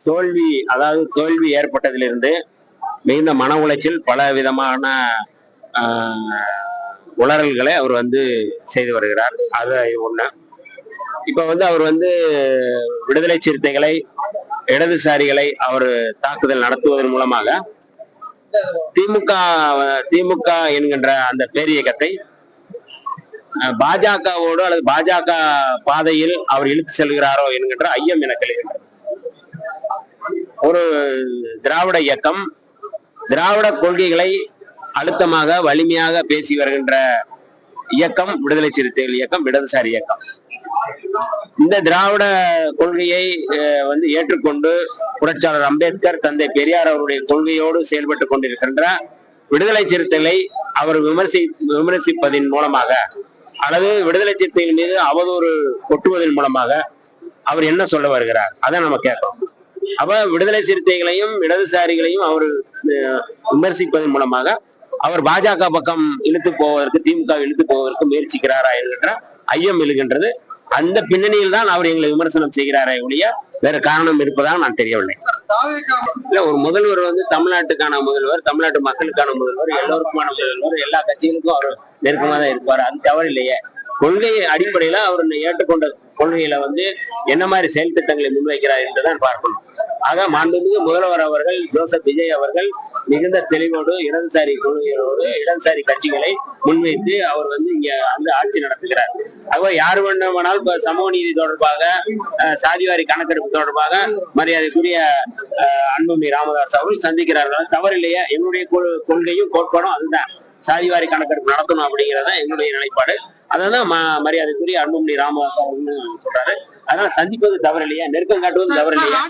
தோல்வி ஏற்பட்டதிலிருந்து மிகுந்த மன உளைச்சல், பல விதமான உளறல்களை அவர் செய்து வருகிறார். அது ஒண்ணு. இப்ப அவர் விடுதலை சிறுத்தைகளை, இடதுசாரிகளை அவர் தாக்குதல் நடத்துவதன் மூலமாக திமுக என்கின்ற அந்த பேரியக்கத்தை பாஜகவோடு அல்லது பாஜக பாதையில் அவர் இழுத்து செல்கிறாரோ என்கின்ற ஐயம் எனக்கு எழுகின்றது. ஒரு திராவிட இயக்கம், திராவிட கொள்கைகளை அழுத்தமாக வலிமையாக பேசி வருகின்ற இயக்கம் விடுதலை சிறுத்தைகள் இயக்கம், இடதுசாரி இயக்கம். இந்த திராவிட கொள்கையை ஏற்றுக்கொண்டு புரட்சியாளர் அம்பேத்கர், தந்தை பெரியார் அவருடைய கொள்கையோடு செயல்பட்டு கொண்டிருக்கின்ற விடுதலை சிறுத்தைகளை அவர் விமர்சிப்பதன் மூலமாக அல்லது விடுதலை சிறுத்தைகள் மீது அவதூறு கொட்டுவதன் மூலமாக அவர் என்ன சொல்ல வருகிறார், அதை நம்ம கேட்கிறோம். அப்ப விடுதலை சிறுத்தைகளையும் இடதுசாரிகளையும் அவர் விமர்சிப்பதன் மூலமாக அவர் பாஜக பக்கம் இழுத்து போவதற்கு, திமுக இழுத்து போவதற்கு முயற்சிக்கிறாரா என்கின்ற ஐயம் எழுகின்றது. அந்த பின்னணியில் தான் அவர் எங்களை விமர்சனம் செய்கிறாரே ஒழிய வேற காரணம் இருப்பதாக நான் தெரியவில்லை. இல்ல, ஒரு முதல்வர் தமிழ்நாட்டுக்கான முதல்வர், தமிழ்நாட்டு மக்களுக்கான முதல்வர், எல்லோருக்குமான முதல்வர், எல்லா கட்சிகளுக்கும் அவர் நெருக்கமா தான் இருப்பார். அது தவறு இல்லையே. கொள்கை அடிப்படையில அவர் ஏற்றுக்கொண்ட கொள்கையில என்ன மாதிரி செயல் திட்டங்களை முன்வைக்கிறார் என்றுதான் பார்க்கணும். ஆக மாண்புமிகு முதல்வர் அவர்கள், ஜோசப் விஜய் அவர்கள் மிகுந்த தெளிவோடு இடதுசாரி கொள்கையோடு இடதுசாரி கட்சிகளை முன்வைத்து அவர் இங்க ஆட்சி நடத்துகிறார். ஆக யார் வேண்டுமானால் சமூக நீதி தொடர்பாக, சாதிவாரி கணக்கெடுப்பு தொடர்பாக மரியாதைக்குரிய அன்புமணி ராமதாஸ் அவர்கள் சந்திக்கிறார்கள். தவறு இல்லையா? என்னுடைய கொள்கையும் கோட்பாடும் அதுதான். சாதிவாரி கணக்கெடுப்பு நடத்தணும் அப்படிங்கிறதா என்னுடைய நிலைப்பாடு. அதான் மரியாதைக்குரிய அன்புமணி ராமதாஸ் அவர்கள் சொல்றாரு. அதனால சந்திப்பது தவறு இல்லையா? நெருக்கம் காட்டுவது தவறு இல்லையா?